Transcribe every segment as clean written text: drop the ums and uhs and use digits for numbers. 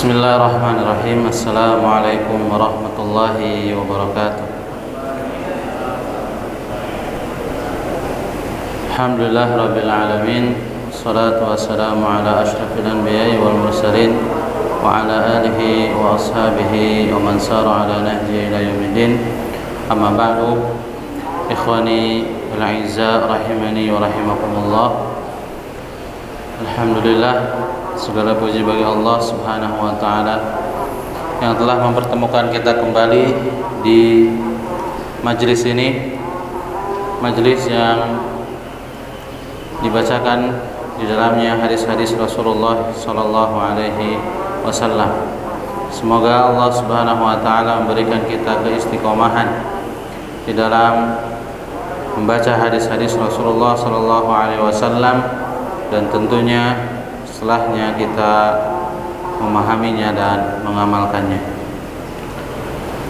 Bismillahirrahmanirrahim. Assalamualaikum warahmatullahi wabarakatuh. Alhamdulillah rabbil alamin. Wassalatu wassalamu ala asyrafil anbiya'i wal mursalin wa ala alihi wa ashabihi wa man sara ala nahji ila yaumiddin. Amma ba'du. Ikhwani al-a'izza rahimani wa rahimakumullah. Alhamdulillah, segala puji bagi Allah Subhanahu wa taala yang telah mempertemukan kita kembali di majelis ini, majelis yang dibacakan di dalamnya hadis-hadis Rasulullah sallallahu alaihi wasallam. Semoga Allah Subhanahu wa taala memberikan kita keistiqomahan di dalam membaca hadis-hadis Rasulullah sallallahu alaihi wasallam, dan tentunya setelahnya kita memahaminya dan mengamalkannya.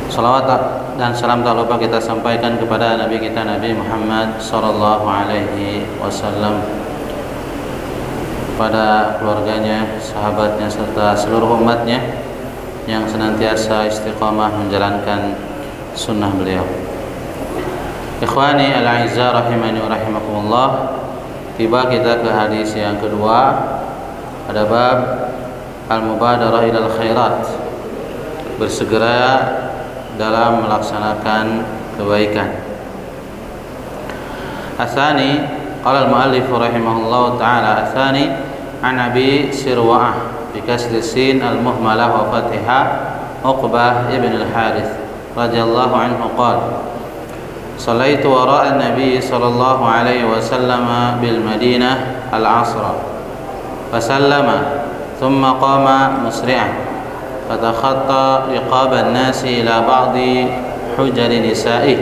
Salawat dan salam tak lupa kita sampaikan kepada Nabi kita Nabi Muhammad sallallahu alaihi wasallam, pada keluarganya, sahabatnya serta seluruh umatnya yang senantiasa istiqamah menjalankan sunnah beliau. Ikhwani al-a'izza rahimani wa rahimakumullah. Tiba kita ke hadis yang kedua pada bab al-mubadarah ilal khairat, bersegera dalam melaksanakan kebaikan. Asani qala al-muallif rahimahullah taala asani an Abi Sirwa'ah bi kasri sin al-muhmalah wa fathiha Uqbah ibn al-Harith radhiyallahu anhu qala صليت وراء النبي صلى الله عليه وسلم بالمدينة العصر فسلم ثم قام مسرعا فتخطى رقاب الناس إلى بعض حجر نسائه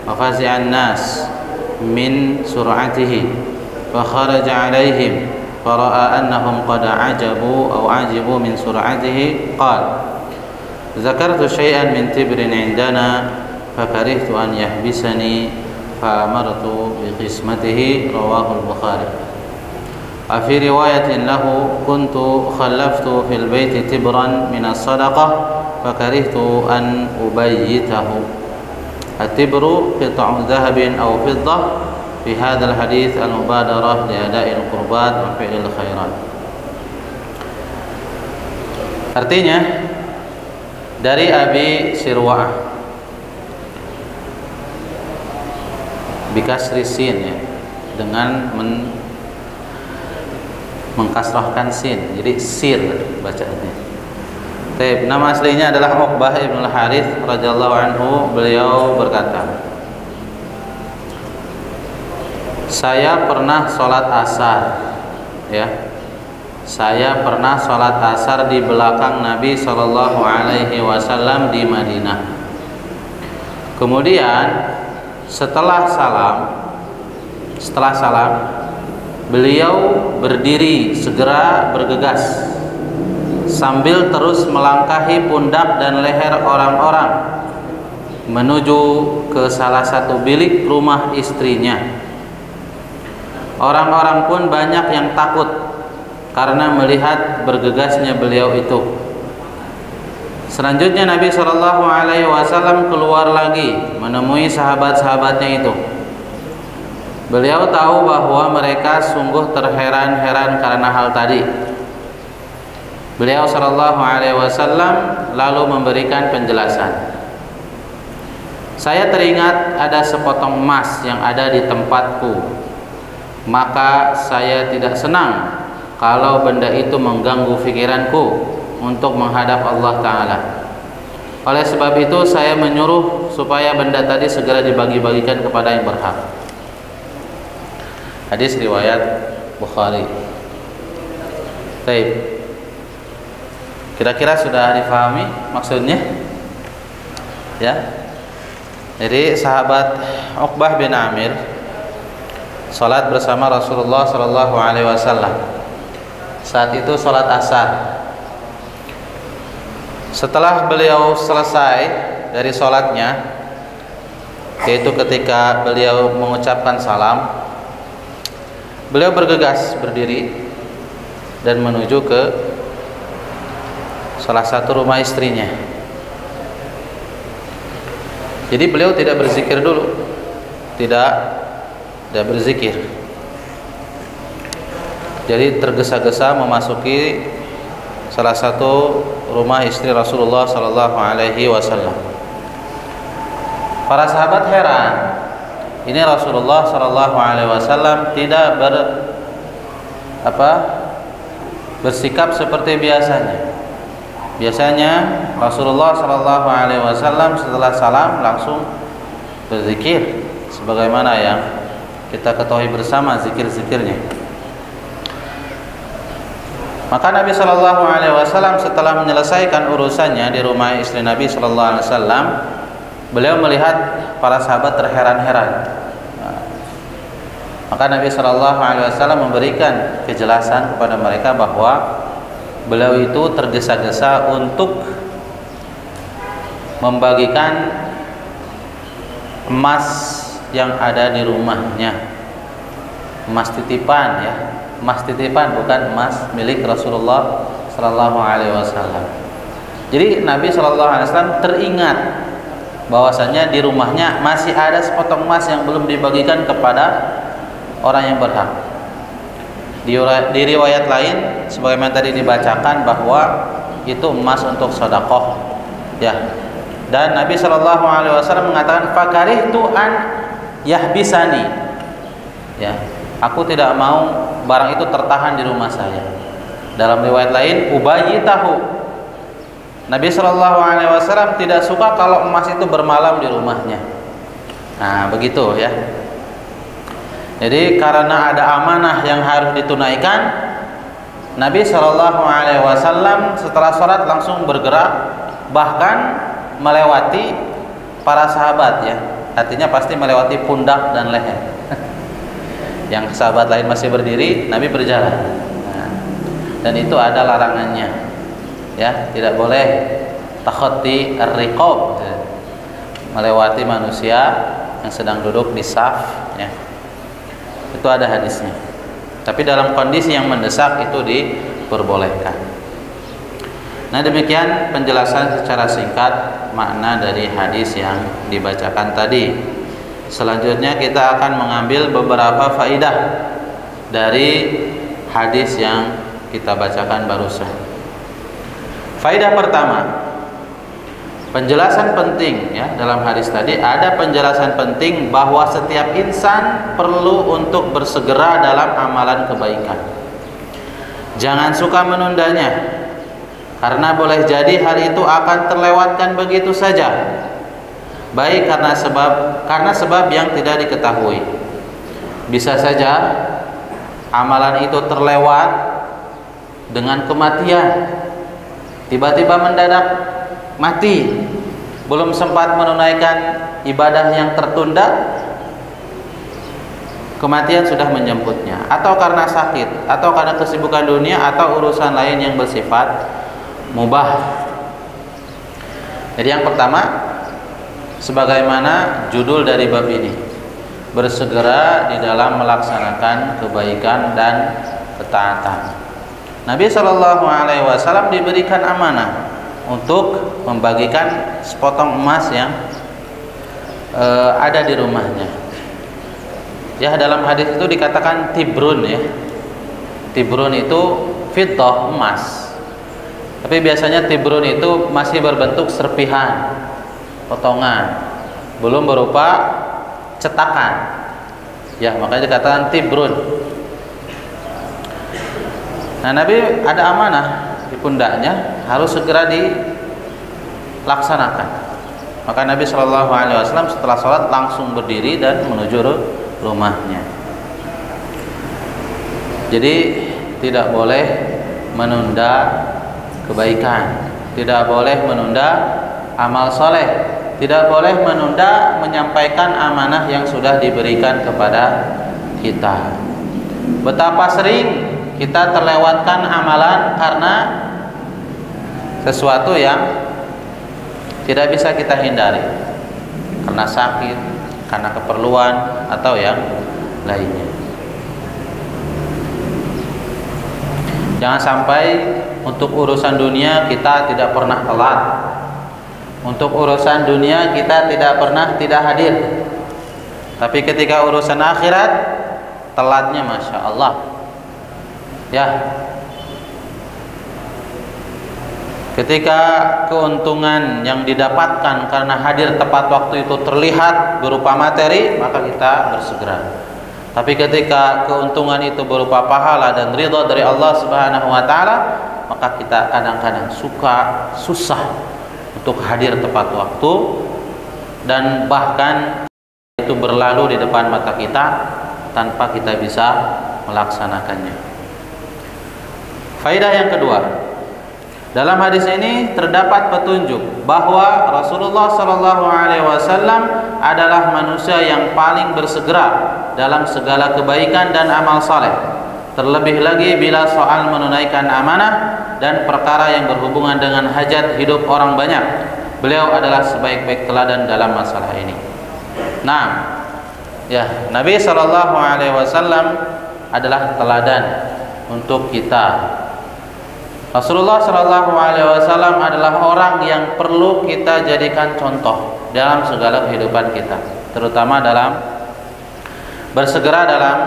وفزع الناس من سرعته فخرج عليهم فرأى أنهم قد عجبوا من سرعته قال ذكرت شيئا من تبر عندنا فكرهت أن يحبسني فأمرت بقسمته. رواه البخاري. وفي رواية له كنت خلفت في البيت تبرا من الصدقة فكرهت أن أبيته. التبر قطع ذهب أو فضة. في هذا الحديث المبادرة لأداء القربات وفعل الخيرات. Artinya dari Abi Sirwa'ah bikasri sin, ya, dengan mengkasrahkan sin, jadi sir bacaannya. Nama aslinya adalah Uqbah ibn al-Harith radhiyallahu anhu. Beliau berkata, saya pernah sholat asar, ya, saya pernah sholat asar di belakang Nabi sallallahu alaihi wasallam di Madinah. Kemudian setelah salam beliau berdiri segera bergegas sambil terus melangkahi pundak dan leher orang-orang menuju ke salah satu bilik rumah istrinya. Orang-orang pun banyak yang takut karena melihat bergegasnya beliau itu. Selanjutnya Nabi Shallallahu Alaihi Wasallam keluar lagi menemui sahabat-sahabatnya itu. Beliau tahu bahwa mereka sungguh terheran-heran karena hal tadi. Beliau Shallallahu Alaihi Wasallam lalu memberikan penjelasan. Saya teringat ada sepotong emas yang ada di tempatku, maka saya tidak senang kalau benda itu mengganggu pikiranku untuk menghadap Allah Ta'ala. Oleh sebab itu saya menyuruh supaya benda tadi segera dibagi-bagikan kepada yang berhak. Hadis riwayat Bukhari. Baik. Kira-kira sudah difahami maksudnya? Ya. Jadi sahabat Uqbah bin Amir salat bersama Rasulullah sallallahu alaihi wasallam. Saat itu salat asar. Setelah beliau selesai dari sholatnya, yaitu ketika beliau mengucapkan salam, beliau bergegas berdiri dan menuju ke salah satu rumah istrinya. Jadi beliau tidak berzikir dulu, tidak berzikir. Jadi tergesa-gesa memasuki salah satu rumah istri Rasulullah sallallahu alaihi wasallam. Para sahabat heran. Ini Rasulullah sallallahu alaihi wasallam tidak bersikap seperti biasanya. Biasanya Rasulullah sallallahu alaihi wasallam setelah salam langsung berzikir sebagaimana yang kita ketahui bersama zikir-zikirnya. Maka Nabi sallallahu alaihi wasallam setelah menyelesaikan urusannya di rumah istri Nabi sallallahu alaihi wasallam, beliau melihat para sahabat terheran-heran. Maka Nabi sallallahu alaihi wasallam memberikan kejelasan kepada mereka bahwa beliau itu tergesa-gesa untuk membagikan emas yang ada di rumahnya. Emas titipan ya. Emas titipan, bukan emas milik Rasulullah sallallahu alaihi wasallam. Jadi Nabi sallallahu alaihi wasallam teringat bahwasanya di rumahnya masih ada sepotong emas yang belum dibagikan kepada orang yang berhak. Di riwayat lain sebagaimana tadi dibacakan bahwa itu emas untuk sedekah. Ya. Dan Nabi sallallahu alaihi wasallam mengatakan fakarihtu an yahbisani. Ya. Aku tidak mau barang itu tertahan di rumah saya. Dalam riwayat lain ubayyitahu. Nabi sallallahu alaihi wasallam tidak suka kalau emas itu bermalam di rumahnya. Nah, begitu ya. Jadi karena ada amanah yang harus ditunaikan, Nabi sallallahu alaihi wasallam setelah sholat langsung bergerak, bahkan melewati para sahabat ya. Artinya pasti melewati pundak dan leher. Yang sahabat lain masih berdiri, Nabi berjalan. Nah, dan itu ada larangannya. Ya, tidak boleh takhati ar-riqab, melewati manusia yang sedang duduk di saf ya. Itu ada hadisnya. Tapi dalam kondisi yang mendesak itu diperbolehkan. Nah, demikian penjelasan secara singkat makna dari hadis yang dibacakan tadi. Selanjutnya kita akan mengambil beberapa faidah dari hadis yang kita bacakan barusan. Faidah pertama, penjelasan penting ya, dalam hadis tadi ada penjelasan penting bahwa setiap insan perlu untuk bersegera dalam amalan kebaikan. Jangan suka menundanya, karena boleh jadi hal itu akan terlewatkan begitu saja. Baik karena sebab yang tidak diketahui. Bisa saja amalan itu terlewat dengan kematian. Tiba-tiba mendadak mati, belum sempat menunaikan ibadah yang tertunda, kematian sudah menjemputnya, atau karena sakit, atau karena kesibukan dunia, atau urusan lain yang bersifat mubah. Jadi yang pertama, sebagaimana judul dari bab ini, bersegera di dalam melaksanakan kebaikan dan ketaatan. Nabi sallallahu alaihi wasallam diberikan amanah untuk membagikan sepotong emas yang ada di rumahnya. Ya, dalam hadis itu dikatakan tibrun ya. Tibrun itu fiddah, emas. Tapi biasanya tibrun itu masih berbentuk serpihan, potongan, belum berupa cetakan. Ya, makanya dikatakan tibrun. Nah, Nabi ada amanah di pundaknya, harus segera dilaksanakan. Maka Nabi Shallallahu Alaihi Wasallam setelah sholat langsung berdiri dan menuju rumahnya. Jadi tidak boleh menunda kebaikan, tidak boleh menunda amal soleh, tidak boleh menunda menyampaikan amanah yang sudah diberikan kepada kita. Betapa sering kita terlewatkan amalan karena sesuatu yang tidak bisa kita hindari, karena sakit, karena keperluan, atau yang lainnya. Jangan sampai untuk urusan dunia kita tidak pernah telat. Untuk urusan dunia kita tidak pernah tidak hadir. Tapi ketika urusan akhirat telatnya Masya Allah. Ya. Ketika keuntungan yang didapatkan karena hadir tepat waktu itu terlihat berupa materi, maka kita bersegera. Tapi ketika keuntungan itu berupa pahala dan ridha dari Allah Subhanahu wa taala, maka kita kadang-kadang susah untuk hadir tepat waktu, dan bahkan itu berlalu di depan mata kita tanpa kita bisa melaksanakannya. Faedah yang kedua, dalam hadis ini terdapat petunjuk bahwa Rasulullah SAW adalah manusia yang paling bersegera dalam segala kebaikan dan amal saleh. Terlebih lagi bila soal menunaikan amanah dan perkara yang berhubungan dengan hajat hidup orang banyak. Beliau adalah sebaik-baik teladan dalam masalah ini. Nah, ya, Nabi SAW adalah teladan untuk kita. Rasulullah SAW adalah orang yang perlu kita jadikan contoh dalam segala kehidupan kita, terutama dalam bersegera dalam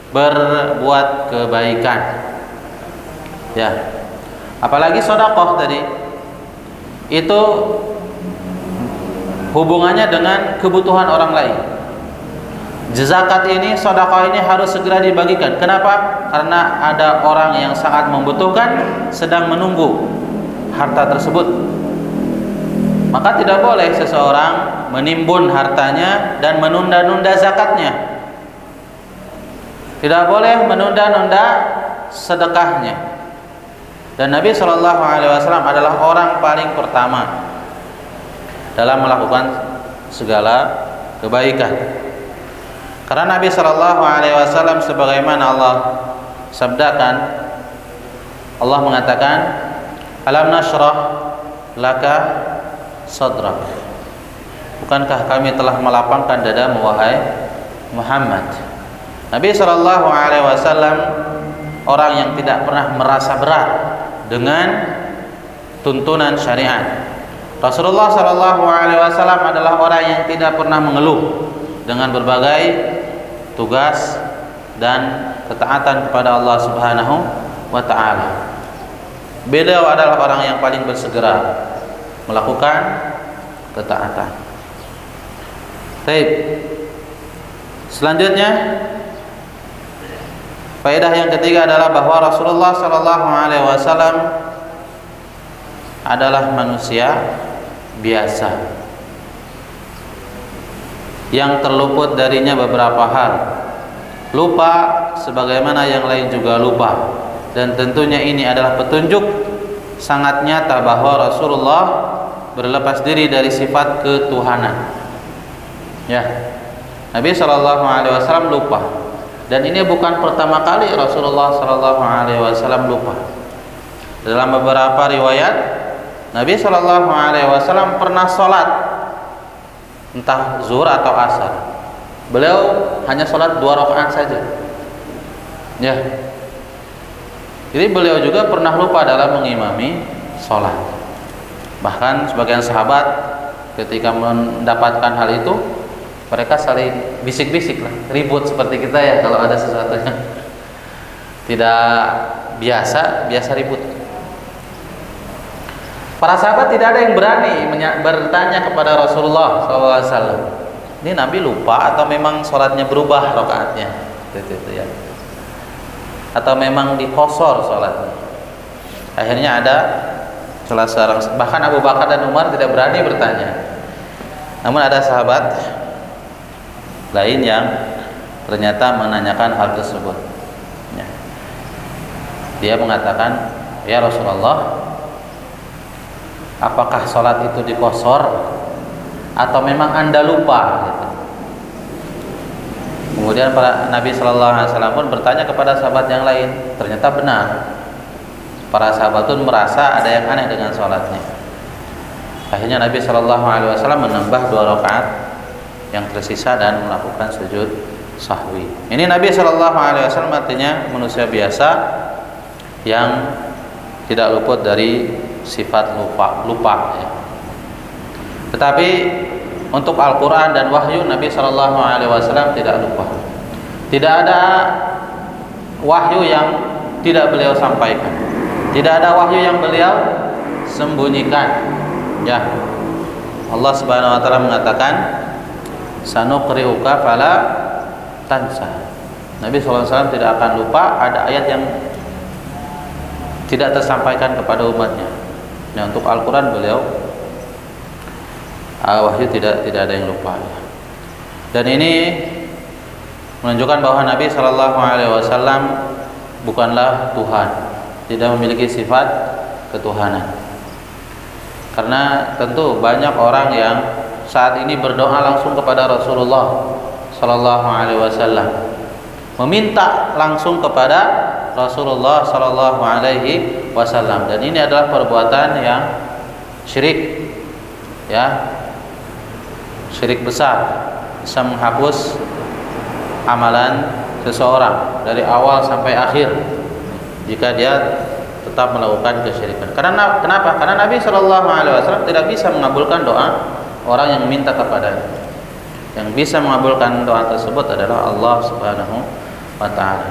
berbuat kebaikan. Ya, apalagi sedekah tadi itu hubungannya dengan kebutuhan orang lain. Zakat ini, sedekah ini harus segera dibagikan. Kenapa? Karena ada orang yang sangat membutuhkan, sedang menunggu harta tersebut. Maka tidak boleh seseorang menimbun hartanya dan menunda-nunda zakatnya. Tidak boleh menunda-nunda sedekahnya. Dan Nabi SAW adalah orang paling pertama dalam melakukan segala kebaikan. Karena Nabi SAW sebagaimana Allah sabdakan, Allah mengatakan, alam nashrah laka sadrak. Bukankah kami telah melapangkan dadamu wahai Muhammad? Nabi SAW orang yang tidak pernah merasa berat dengan tuntunan syariat. Rasulullah SAW adalah orang yang tidak pernah mengeluh dengan berbagai tugas dan ketaatan kepada Allah Subhanahu wa taala. Beliau adalah orang yang paling bersegera melakukan ketaatan. Baik. Selanjutnya, faedah yang ketiga adalah bahwa Rasulullah SAW adalah manusia biasa yang terluput darinya beberapa hal. Lupa sebagaimana yang lain juga lupa. Dan tentunya ini adalah petunjuk sangat nyata bahwa Rasulullah berlepas diri dari sifat ketuhanan. Ya, Nabi SAW lupa. Dan ini bukan pertama kali Rasulullah SAW lupa. Dalam beberapa riwayat, Nabi SAW pernah sholat, entah zuhur atau asar. Beliau hanya sholat 2 rakaat saja. Ya. Jadi beliau juga pernah lupa dalam mengimami sholat. Bahkan sebagian sahabat ketika mendapatkan hal itu, mereka saling bisik-bisik lah, ribut seperti kita ya kalau ada sesuatu yang tidak biasa ribut. Para sahabat tidak ada yang berani bertanya kepada Rasulullah SAW, ini Nabi lupa atau memang sholatnya berubah rakaatnya, itu ya, atau memang dikosor sholatnya. Akhirnya ada salah seorang, bahkan Abu Bakar dan Umar tidak berani bertanya. Namun ada sahabat lain yang ternyata menanyakan hal tersebut. Ya. Dia mengatakan, ya Rasulullah, apakah sholat itu dikosor atau memang Anda lupa? Gitu. Kemudian para Nabi SAW pun bertanya kepada sahabat yang lain. Ternyata benar. Para sahabat pun merasa ada yang aneh dengan sholatnya. Akhirnya Nabi SAW menambah 2 rakaat yang tersisa dan melakukan sujud sahwi. Ini Nabi SAW artinya manusia biasa yang tidak luput dari sifat lupa ya. Tetapi untuk Al-Quran dan wahyu Nabi Shallallahu Alaihi Wasallam tidak lupa. Tidak ada wahyu yang tidak beliau sampaikan. Tidak ada wahyu yang beliau sembunyikan. Ya, Allah Subhanahu Wa Taala mengatakan, sanuqri'uka fala tansa. Nabi Shallallahu Alaihi Wasallam tidak akan lupa. Ada ayat yang tidak tersampaikan kepada umatnya. Nah, untuk Al-Quran beliau wahyu tidak ada yang lupa. Dan ini menunjukkan bahwa Nabi Shallallahu Alaihi Wasallam bukanlah Tuhan, tidak memiliki sifat ketuhanan. Karena tentu banyak orang yang saat ini berdoa langsung kepada Rasulullah Shallallahu Alaihi Wasallam, meminta langsung kepada Rasulullah Shallallahu Alaihi Wasallam, dan ini adalah perbuatan yang syirik, ya, syirik besar, bisa menghapus amalan seseorang dari awal sampai akhir jika dia tetap melakukan kesyirikan. Karena kenapa? Karena Nabi Shallallahu Alaihi Wasallam tidak bisa mengabulkan doa orang yang meminta kepadanya. Yang bisa mengabulkan doa tersebut adalah Allah Subhanahu Wa Taala.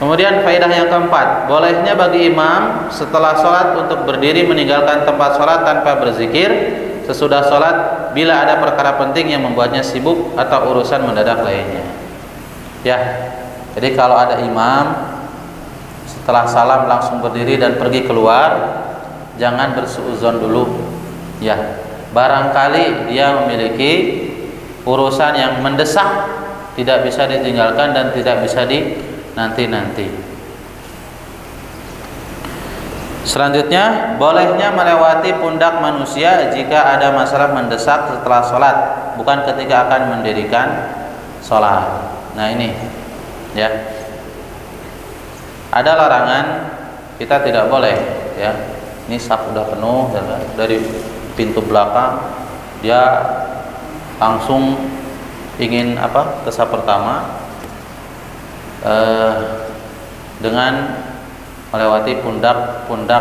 Kemudian faedah yang keempat, bolehnya bagi imam setelah sholat untuk berdiri meninggalkan tempat sholat tanpa berzikir sesudah sholat bila ada perkara penting yang membuatnya sibuk atau urusan mendadak lainnya. Ya, jadi kalau ada imam setelah salam langsung berdiri dan pergi keluar, jangan bersuudzon dulu. Ya, barangkali dia memiliki urusan yang mendesak, tidak bisa ditinggalkan dan tidak bisa nanti. Selanjutnya, bolehnya melewati pundak manusia jika ada masalah mendesak setelah sholat, bukan ketika akan mendirikan sholat. Nah ini, ya, ada larangan, kita tidak boleh, ya. Ini saf udah penuh, dari pintu belakang dia langsung ingin ke saf pertama dengan melewati pundak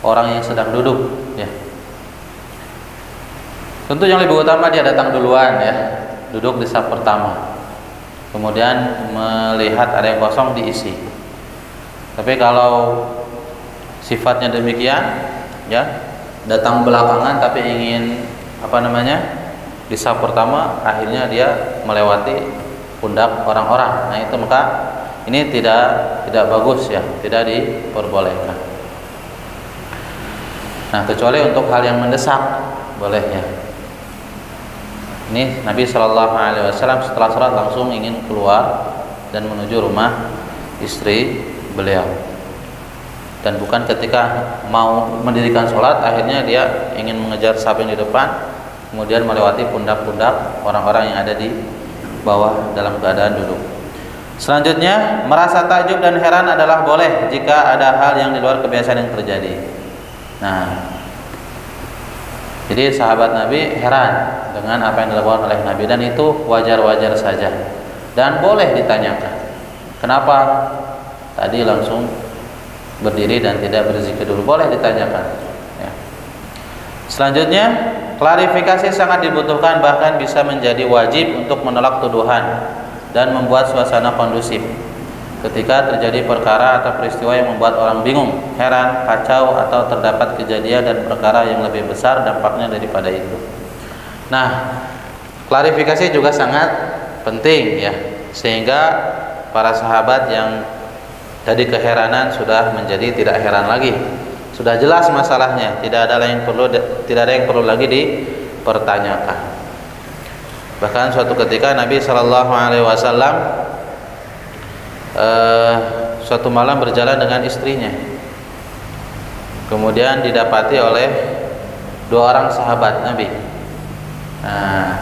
orang yang sedang duduk, ya. Tentu yang lebih utama dia datang duluan, ya, duduk di saf pertama, kemudian melihat ada yang kosong diisi. Tapi kalau sifatnya demikian, ya, datang belakangan tapi ingin di saf pertama, akhirnya dia melewati pundak orang-orang. Nah itu maka ini tidak bagus, ya, tidak diperbolehkan. Nah kecuali untuk hal yang mendesak bolehnya. Ini Nabi Shallallahu Alaihi Wasallam setelah sholat langsung ingin keluar dan menuju rumah istri beliau, dan bukan ketika mau mendirikan sholat akhirnya dia ingin mengejar saf yang di depan, kemudian melewati pundak-pundak orang-orang yang ada di bawah dalam keadaan duduk. Selanjutnya, merasa takjub dan heran adalah boleh jika ada hal yang di luar kebiasaan yang terjadi. Nah, jadi sahabat Nabi heran dengan apa yang dilakukan oleh Nabi, dan itu wajar-wajar saja dan boleh ditanyakan, kenapa tadi langsung berdiri dan tidak berzikir dulu, boleh ditanyakan, ya. Selanjutnya, klarifikasi sangat dibutuhkan, bahkan bisa menjadi wajib untuk menolak tuduhan dan membuat suasana kondusif ketika terjadi perkara atau peristiwa yang membuat orang bingung, heran, kacau, atau terdapat kejadian dan perkara yang lebih besar dampaknya daripada itu. Nah, klarifikasi juga sangat penting, ya, sehingga para sahabat yang tadi keheranan sudah menjadi tidak heran lagi, sudah jelas masalahnya, tidak ada yang perlu lagi dipertanyakan. Bahkan suatu ketika Nabi Shallallahu Alaihi Wasallam suatu malam berjalan dengan istrinya, kemudian didapati oleh dua orang sahabat Nabi. Nah,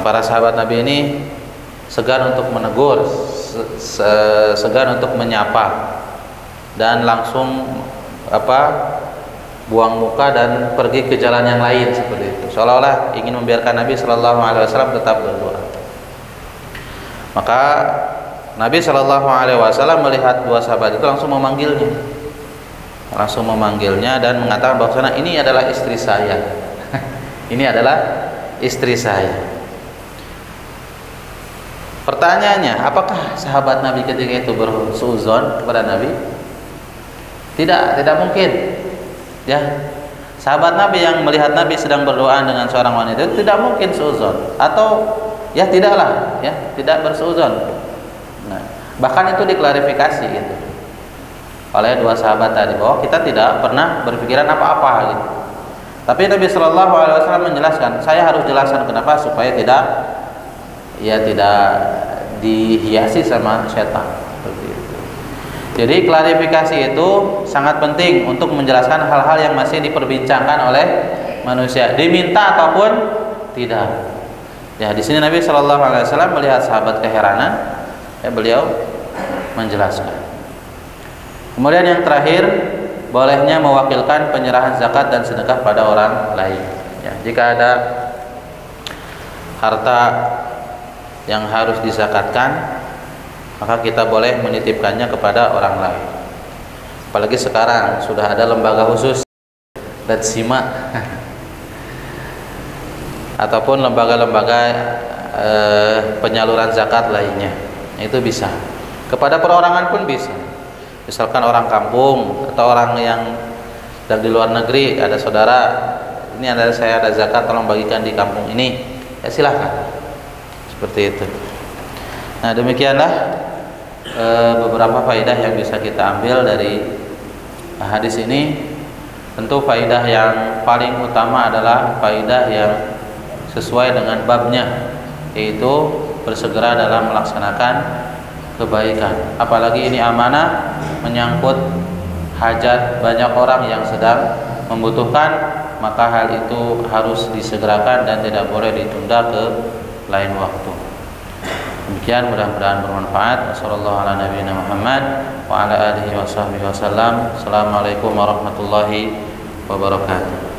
para sahabat Nabi ini segan untuk menegur, segan untuk menyapa, dan langsung buang muka dan pergi ke jalan yang lain seperti itu, seolah-olah ingin membiarkan Nabi Shallallahu Alaihi Wasallam tetap berdoa. Maka Nabi Shallallahu Alaihi Wasallam melihat dua sahabat itu langsung memanggilnya, langsung memanggilnya dan mengatakan bahwasanya ini adalah istri saya. Ini adalah istri saya. Pertanyaannya, apakah sahabat Nabi ketika itu bersuudzon kepada Nabi? Tidak mungkin. Ya. Sahabat Nabi yang melihat Nabi sedang berdoa dengan seorang wanita itu tidak mungkin suudzon, atau ya tidaklah, ya, tidak bersuudzon. Nah, bahkan itu diklarifikasi gitu oleh dua sahabat tadi bahwa kita tidak pernah berpikiran apa-apa gitu. Tapi Nabi Shallallahu Alaihi Wasallam menjelaskan, saya harus jelaskan kenapa, supaya tidak dihiasi sama setan. Seperti itu. Jadi klarifikasi itu sangat penting untuk menjelaskan hal-hal yang masih diperbincangkan oleh manusia, diminta ataupun tidak. Ya, di sini Nabi Shallallahu Alaihi Wasallam melihat sahabat keheranan, ya, beliau menjelaskan. Kemudian yang terakhir, bolehnya mewakilkan penyerahan zakat dan sedekah pada orang lain. Ya, jika ada harta yang harus dizakatkan, maka kita boleh menitipkannya kepada orang lain. Apalagi sekarang sudah ada lembaga khusus dan simak ataupun lembaga-lembaga penyaluran zakat lainnya. Itu bisa. Kepada perorangan pun bisa. Misalkan orang kampung atau orang yang dari luar negeri, ada saudara, ini ada saya ada zakat, tolong bagikan di kampung ini. Ya silahkan. Seperti itu. Nah, demikianlah beberapa faedah yang bisa kita ambil dari hadis ini. Tentu faedah yang paling utama adalah faedah yang sesuai dengan babnya, yaitu bersegera dalam melaksanakan kebaikan. Apalagi ini amanah, menyangkut hajat banyak orang yang sedang membutuhkan, maka hal itu harus disegerakan dan tidak boleh ditunda ke lain waktu. Demikian, mudah-mudahan bermanfaat. Wassallallahu ala nabiyina Muhammad wa ala alihi wa sahbihi wasallam. Assalamualaikum warahmatullahi wabarakatuh.